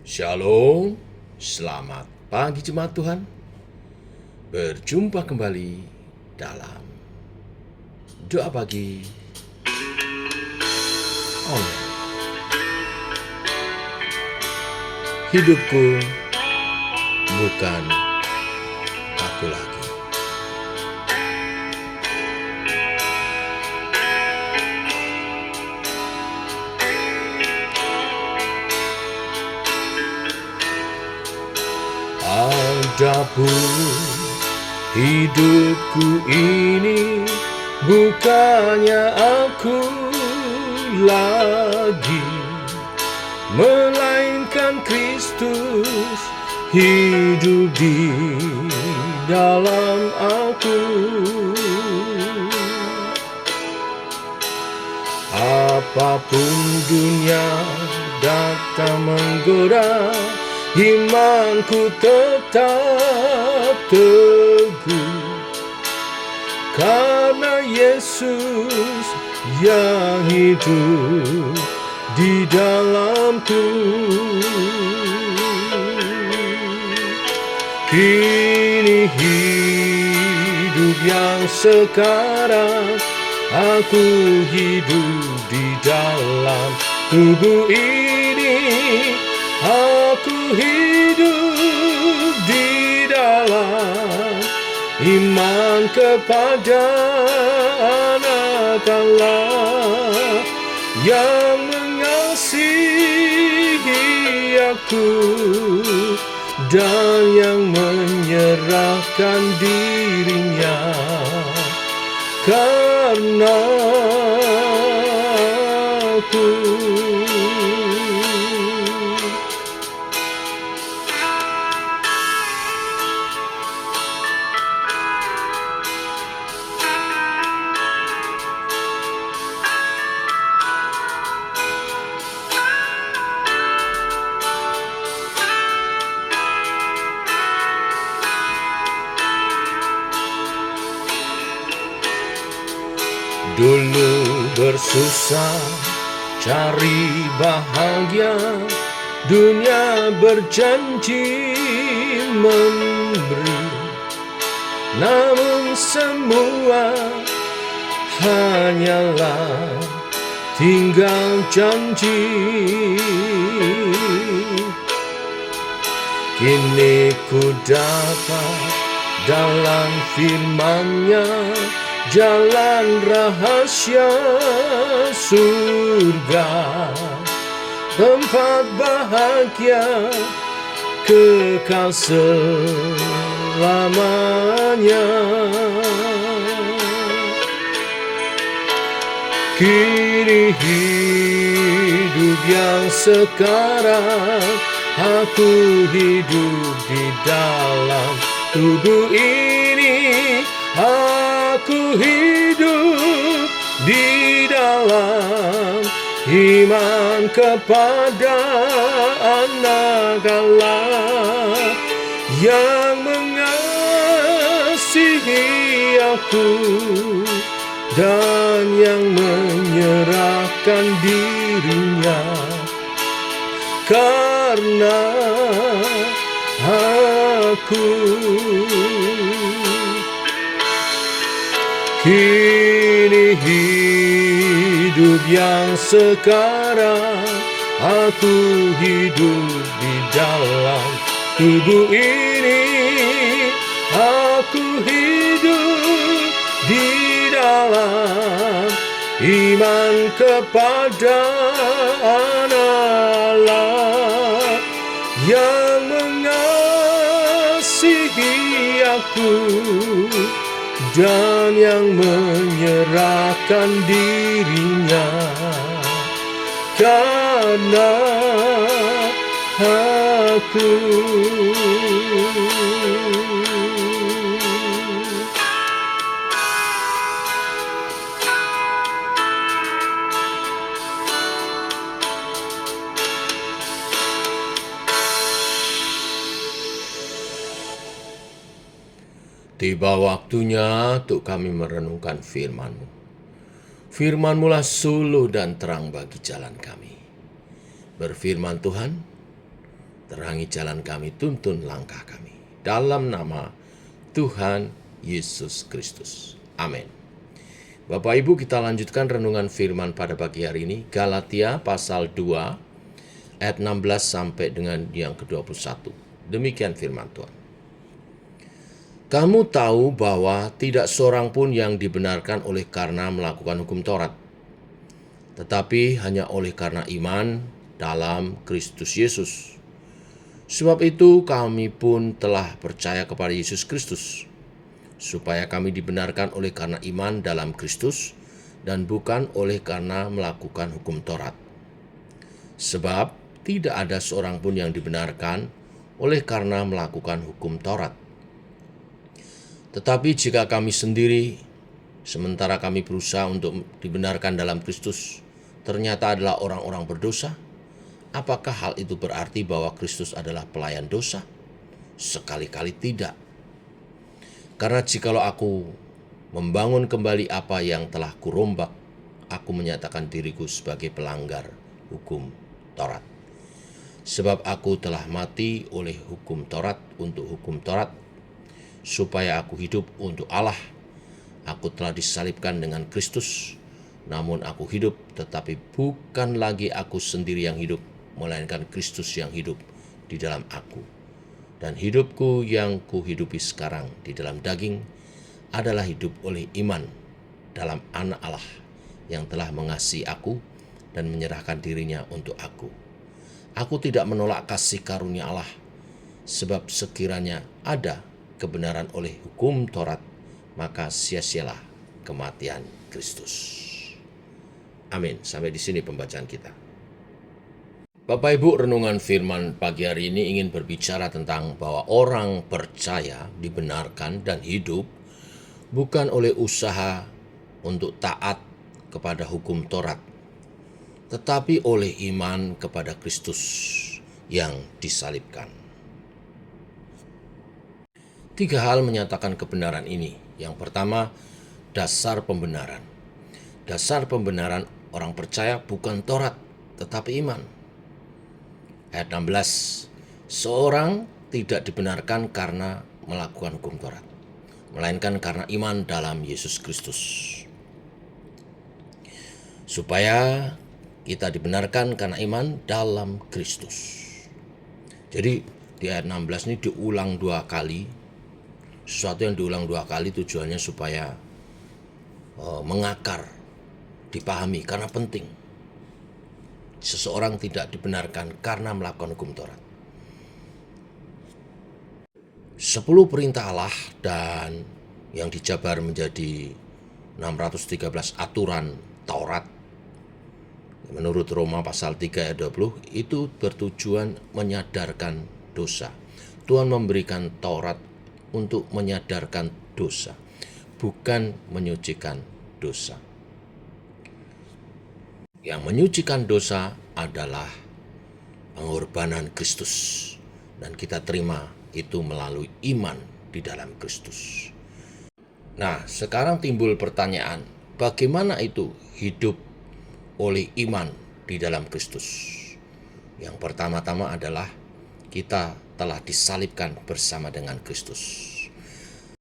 Shalom, selamat pagi jemaat Tuhan. Berjumpa kembali dalam doa pagi online. Hidupku bukan aku lagi. Adapun hidupku ini bukannya aku lagi, melainkan Kristus hidup di dalam aku. Apapun dunia datang menggoda, imanku tetap teguh, karena Yesus yang hidup di dalamku. Kini hidup yang sekarang, aku hidup di dalam tubuh ini. Aku hidup di dalam iman kepada Anak Allah yang mengasihi aku dan yang menyerahkan dirinya karena aku. Dulu bersusah cari bahagia, dunia berjanji memberi, namun semua hanyalah tinggal janji. Kini ku dapat dalam firman-Nya jalan rahasia surga, tempat bahagia kekal selamanya. Kini hidup yang sekarang, aku hidup di dalam tubuh ini. Aku hidup di dalam iman kepada Anak Allah yang mengasihi aku dan yang menyerahkan dirinya karena aku. Kini hidup yang sekarang, aku hidup di dalam tubuh ini. Aku hidup di dalam iman kepada Anak Allah yang mengasihi aku dan yang menyerahkan dirinya karena aku. Tiba waktunya untuk kami merenungkan firman-Mu. Firman-Mu-lah suluh dan terang bagi jalan kami. Berfirman Tuhan, Terangi jalan kami, tuntun langkah kami. Dalam nama Tuhan Yesus Kristus. Amin. Bapak Ibu, kita lanjutkan renungan firman pada pagi hari ini. Galatia pasal 2 ayat 16 sampai dengan yang ke-21. Demikian firman Tuhan. Kamu tahu bahwa tidak seorang pun yang dibenarkan oleh karena melakukan hukum Taurat, tetapi hanya oleh karena iman dalam Kristus Yesus. Sebab itu kami pun telah percaya kepada Yesus Kristus, supaya kami dibenarkan oleh karena iman dalam Kristus dan bukan oleh karena melakukan hukum Taurat. Sebab tidak ada seorang pun yang dibenarkan oleh karena melakukan hukum Taurat. Tetapi jika kami sendiri, sementara kami berusaha untuk dibenarkan dalam Kristus, ternyata adalah orang-orang berdosa, apakah hal itu berarti bahwa Kristus adalah pelayan dosa? Sekali-kali tidak. Karena jikalau aku membangun kembali apa yang telah kurombak, aku menyatakan diriku sebagai pelanggar hukum Taurat. Sebab aku telah mati oleh hukum Taurat untuk hukum Taurat, supaya aku hidup untuk Allah. Aku telah disalibkan dengan Kristus, namun aku hidup, tetapi bukan lagi aku sendiri yang hidup, melainkan Kristus yang hidup di dalam aku. Dan hidupku yang kuhidupi sekarang di dalam daging adalah hidup oleh iman dalam Anak Allah yang telah mengasihi aku dan menyerahkan dirinya untuk aku. Aku tidak menolak kasih karunia Allah, sebab sekiranya ada kebenaran oleh hukum Taurat, maka sia-sialah kematian Kristus. Amin. Sampai di sini pembacaan kita. Bapak Ibu, renungan firman pagi hari ini ingin berbicara tentang bahwa orang percaya dibenarkan dan hidup bukan oleh usaha untuk taat kepada hukum Taurat, tetapi oleh iman kepada Kristus yang disalibkan. 3 hal menyatakan kebenaran ini. Yang pertama, dasar pembenaran. Dasar pembenaran orang percaya bukan Taurat, tetapi iman. Ayat 16, seorang tidak dibenarkan karena melakukan hukum Taurat, melainkan karena iman dalam Yesus Kristus. Supaya kita dibenarkan karena iman dalam Kristus. Jadi di ayat 16 ini diulang 2 kali. Sesuatu yang diulang 2 kali tujuannya supaya mengakar, dipahami, karena penting. Seseorang tidak dibenarkan karena melakukan hukum Taurat. 10 perintah Allah dan yang dijabar menjadi 613 aturan Taurat menurut Roma pasal 3 ayat 20 itu bertujuan menyadarkan dosa. Tuhan memberikan Taurat untuk menyadarkan dosa, bukan menyucikan dosa. Yang menyucikan dosa adalah pengorbanan Kristus, dan kita terima itu melalui iman di dalam Kristus. Nah, sekarang timbul pertanyaan, bagaimana itu hidup oleh iman di dalam Kristus? Yang pertama-tama adalah kita telah disalibkan bersama dengan Kristus.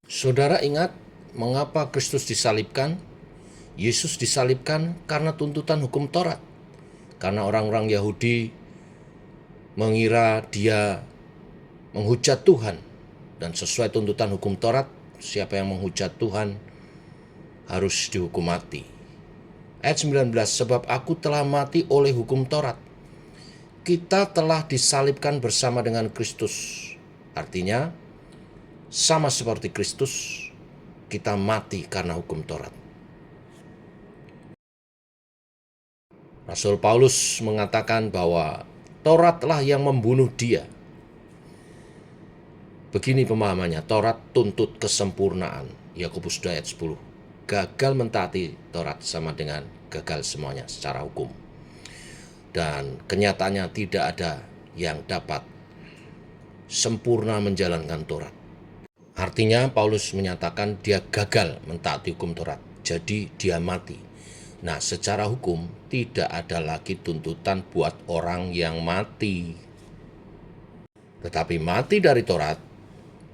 Saudara ingat mengapa Kristus disalibkan? Yesus disalibkan karena tuntutan hukum Taurat. Karena orang-orang Yahudi mengira dia menghujat Tuhan. Dan sesuai tuntutan hukum Taurat, siapa yang menghujat Tuhan harus dihukum mati. Ayat 19, sebab aku telah mati oleh hukum Taurat. Kita telah disalibkan bersama dengan Kristus. Artinya, sama seperti Kristus, kita mati karena hukum Taurat. Rasul Paulus mengatakan bahwa Tauratlah yang membunuh dia. Begini pemahamannya, Taurat tuntut kesempurnaan. Yakobus 2 ayat 10. Gagal mentaati Taurat sama dengan gagal semuanya secara hukum. Dan kenyataannya tidak ada yang dapat sempurna menjalankan Taurat. Artinya Paulus menyatakan dia gagal mentaati hukum Taurat, jadi dia mati. Nah, secara hukum tidak ada lagi tuntutan buat orang yang mati. Tetapi mati dari Taurat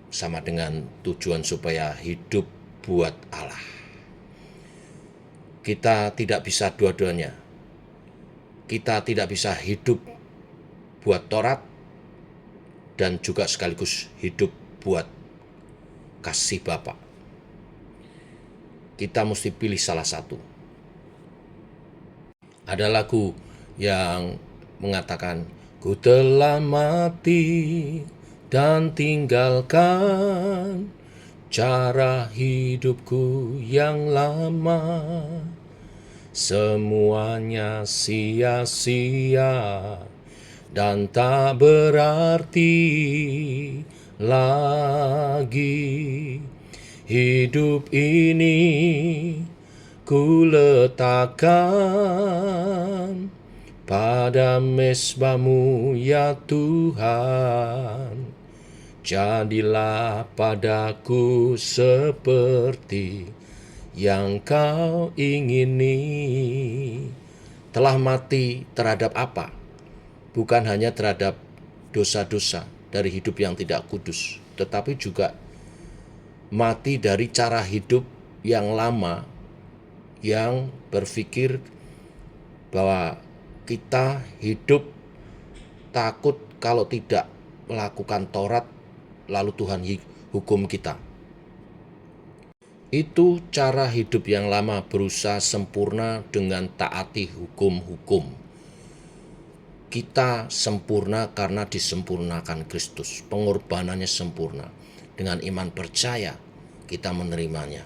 sama dengan tujuan supaya hidup buat Allah. Kita tidak bisa dua-duanya. Kita tidak bisa hidup buat Taurat dan juga sekaligus hidup buat kasih Bapa. Kita mesti pilih salah satu. Ada lagu yang mengatakan, ku telah mati dan tinggalkan cara hidupku yang lama. Semuanya sia-sia dan tak berarti lagi. Hidup ini ku letakkan pada mezbah-Mu ya Tuhan. Jadilah padaku seperti yang Kau ingini. Telah mati terhadap apa? Bukan hanya terhadap dosa-dosa dari hidup yang tidak kudus, tetapi juga mati dari cara hidup yang lama, yang berpikir bahwa kita hidup takut kalau tidak melakukan Taurat, lalu Tuhan hukum kita. Itu cara hidup yang lama, berusaha sempurna dengan taati hukum-hukum. Kita sempurna karena disempurnakan Kristus. Pengorbanannya sempurna. Dengan iman percaya kita menerimanya.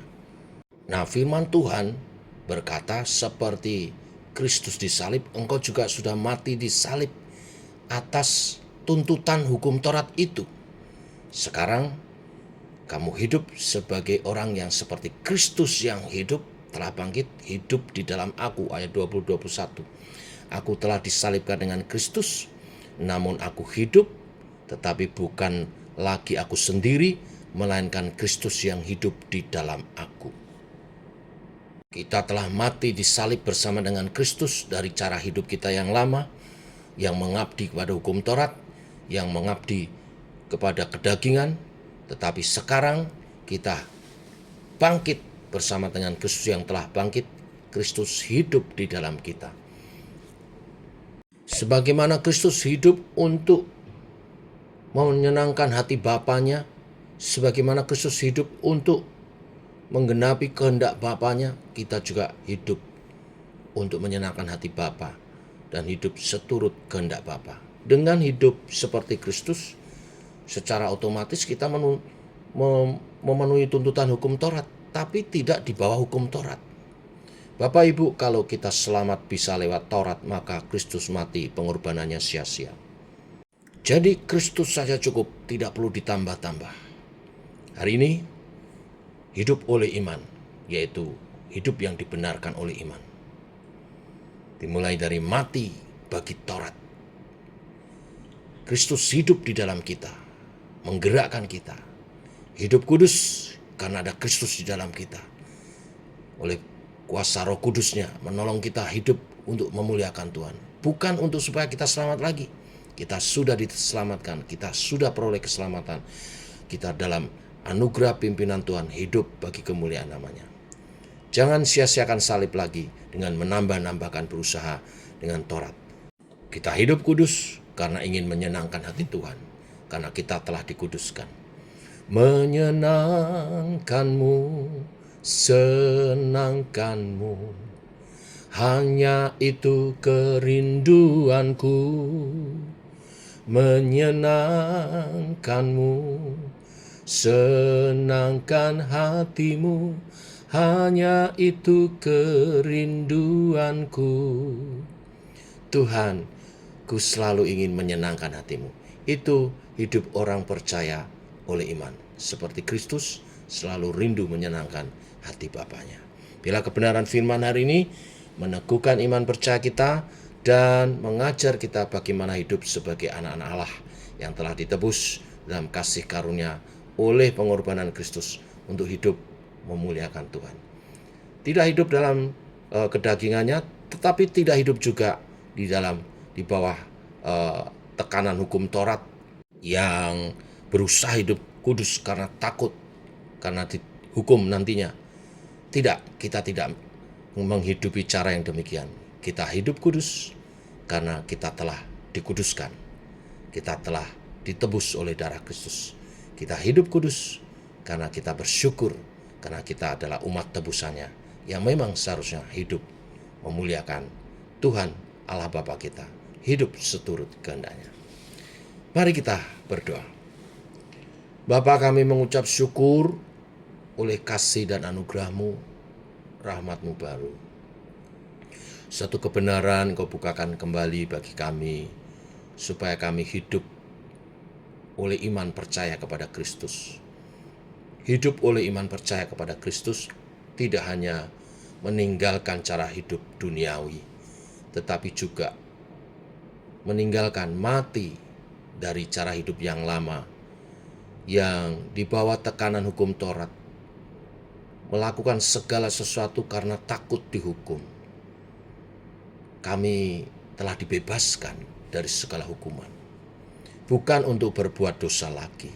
Nah, firman Tuhan berkata, seperti Kristus disalib, engkau juga sudah mati disalib atas tuntutan hukum Taurat itu. Sekarang kamu hidup sebagai orang yang seperti Kristus yang hidup, telah bangkit, hidup di dalam aku. Ayat 20-21. Aku telah disalibkan dengan Kristus, namun aku hidup, tetapi bukan lagi aku sendiri, melainkan Kristus yang hidup di dalam aku. Kita telah mati disalib bersama dengan Kristus dari cara hidup kita yang lama, yang mengabdi kepada hukum Taurat, yang mengabdi kepada kedagingan. Tetapi sekarang kita bangkit bersama dengan Kristus yang telah bangkit. Kristus hidup di dalam kita. Sebagaimana Kristus hidup untuk menyenangkan hati Bapanya, sebagaimana Kristus hidup untuk menggenapi kehendak Bapanya, kita juga hidup untuk menyenangkan hati Bapa dan hidup seturut kehendak Bapa. Dengan hidup seperti Kristus, secara otomatis kita memenuhi tuntutan hukum Taurat, tapi tidak di bawah hukum Taurat. Bapak Ibu, kalau kita selamat bisa lewat Taurat, maka Kristus mati, pengorbanannya sia-sia. Jadi Kristus saja cukup, tidak perlu ditambah-tambah. Hari ini hidup oleh iman, yaitu hidup yang dibenarkan oleh iman. Dimulai dari mati bagi Taurat. Kristus hidup di dalam kita, menggerakkan kita. Hidup kudus karena ada Kristus di dalam kita. Oleh kuasa Roh Kudusnya menolong kita hidup untuk memuliakan Tuhan. Bukan untuk supaya kita selamat lagi. Kita sudah diselamatkan, kita sudah peroleh keselamatan. Kita dalam anugerah pimpinan Tuhan, hidup bagi kemuliaan namanya. Jangan sia-siakan salib lagi dengan menambah-nambahkan berusaha dengan Taurat. Kita hidup kudus karena ingin menyenangkan hati Tuhan, karena kita telah dikuduskan. Menyenangkanmu, senangkanmu, hanya itu kerinduanku. Menyenangkanmu, senangkan hatimu, hanya itu kerinduanku. Tuhan, ku selalu ingin menyenangkan hatimu. Itu hidup orang percaya oleh iman. Seperti Kristus selalu rindu menyenangkan hati Bapanya. Bila kebenaran firman hari ini meneguhkan iman percaya kita dan mengajar kita bagaimana hidup sebagai anak-anak Allah yang telah ditebus dalam kasih karunia oleh pengorbanan Kristus untuk hidup memuliakan Tuhan. Tidak hidup dalam kedagingannya, tetapi tidak hidup juga di bawah tekanan hukum Taurat, yang berusaha hidup kudus karena takut, karena dihukum nantinya. Tidak, kita tidak menghidupi cara yang demikian. Kita hidup kudus karena kita telah dikuduskan. Kita telah ditebus oleh darah Kristus. Kita hidup kudus karena kita bersyukur, karena kita adalah umat tebusannya yang memang seharusnya hidup memuliakan Tuhan Allah Bapa kita, hidup seturut kehendaknya. Mari kita berdoa. Bapa, kami mengucap syukur oleh kasih dan anugerah-Mu, rahmat-Mu baru. Satu kebenaran Kau bukakan kembali bagi kami, supaya kami hidup oleh iman percaya kepada Kristus. Hidup oleh iman percaya kepada Kristus tidak hanya meninggalkan cara hidup duniawi, tetapi juga meninggalkan, mati dari cara hidup yang lama, yang di bawah tekanan hukum Taurat, melakukan segala sesuatu karena takut dihukum. Kami telah dibebaskan dari segala hukuman, bukan untuk berbuat dosa lagi,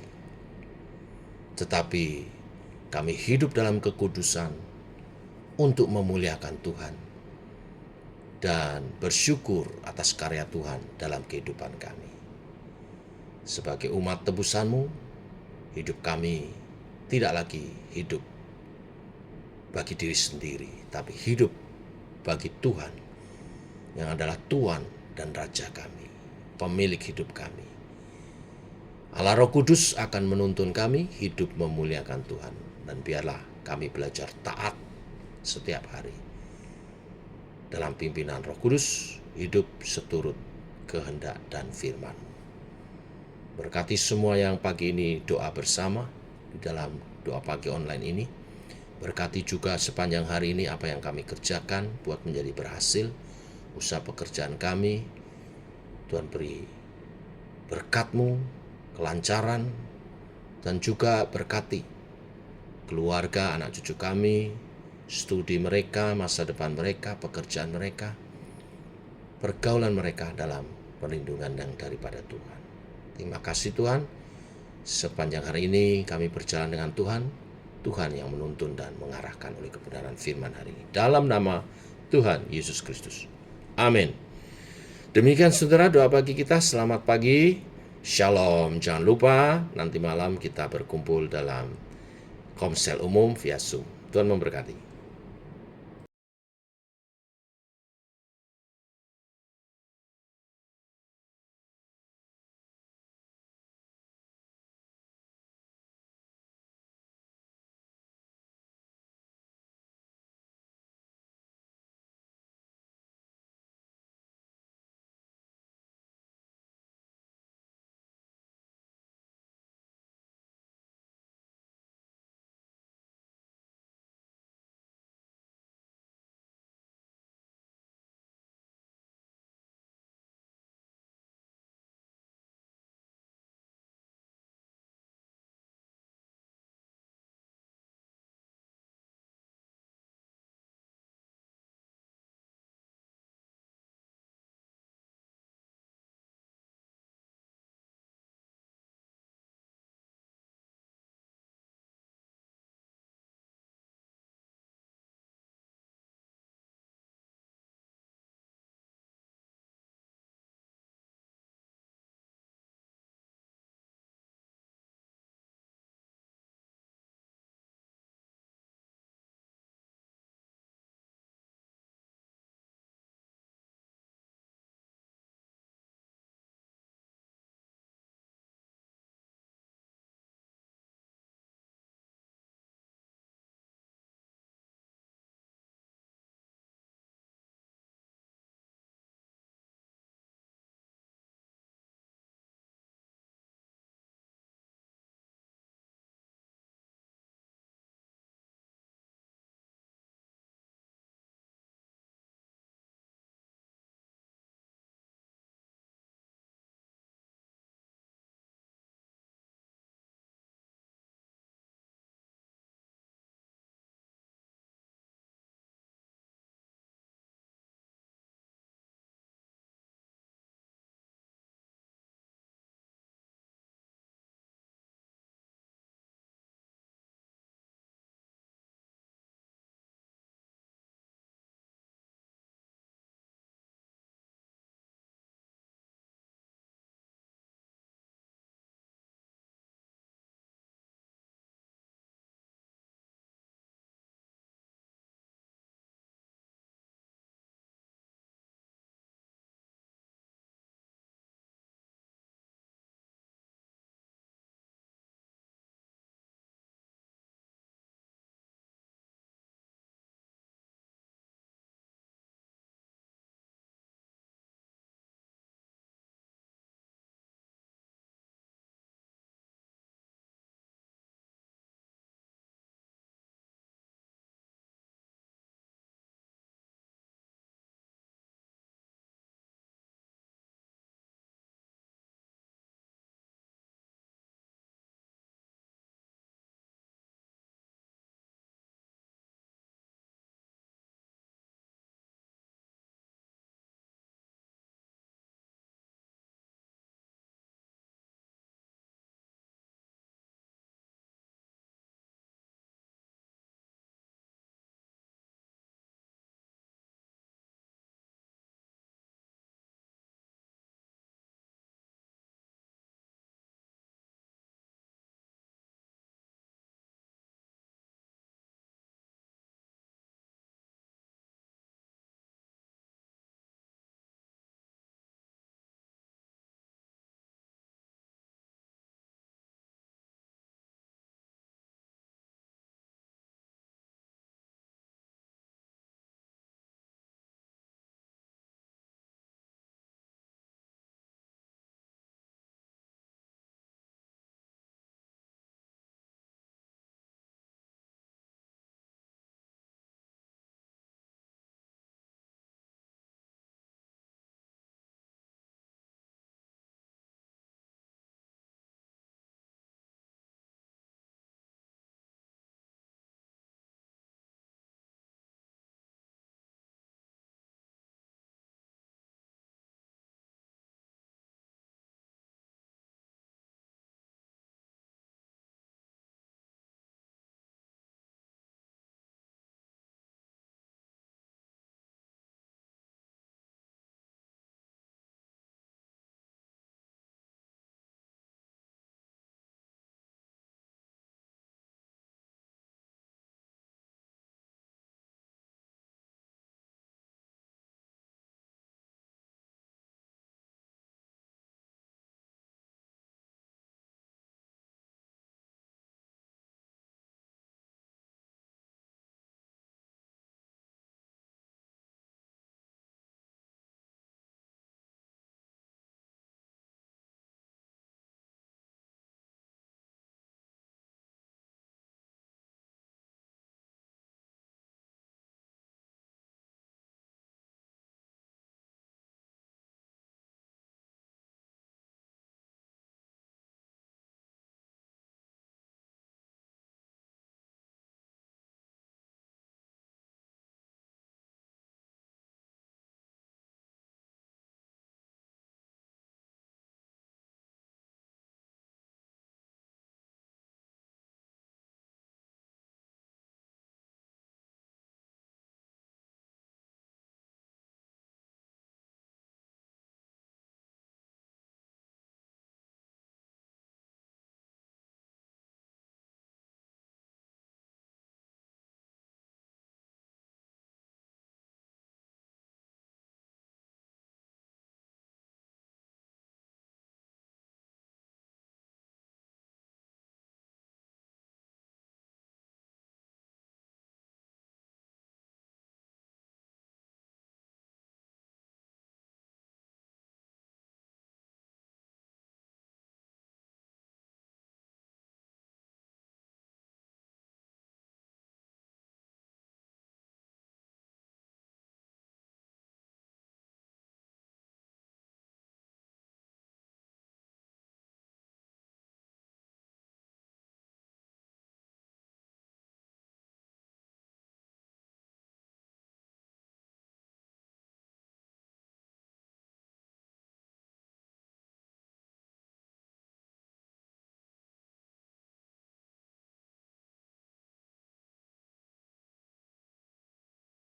tetapi kami hidup dalam kekudusan untuk memuliakan Tuhan dan bersyukur atas karya Tuhan dalam kehidupan kami. Sebagai umat tebusan-Mu, hidup kami tidak lagi hidup bagi diri sendiri, tapi hidup bagi Tuhan yang adalah Tuhan dan Raja kami, pemilik hidup kami. Allah Roh Kudus akan menuntun kami hidup memuliakan Tuhan, dan biarlah kami belajar taat setiap hari dalam pimpinan Roh Kudus, hidup seturut kehendak dan firman. Berkati semua yang pagi ini doa bersama di dalam doa pagi online ini. Berkati juga sepanjang hari ini apa yang kami kerjakan buat menjadi berhasil usaha pekerjaan kami. Tuhan beri berkat-Mu, kelancaran, dan juga berkati keluarga, anak cucu kami, studi mereka, masa depan mereka, pekerjaan mereka, pergaulan mereka dalam perlindungan yang daripada Tuhan. Terima kasih Tuhan, sepanjang hari ini kami berjalan dengan Tuhan, Tuhan yang menuntun dan mengarahkan oleh kebenaran firman hari ini. Dalam nama Tuhan Yesus Kristus. Amin. Demikian saudara doa pagi kita, selamat pagi, shalom. Jangan lupa nanti malam kita berkumpul dalam komsel umum via Zoom. Tuhan memberkati.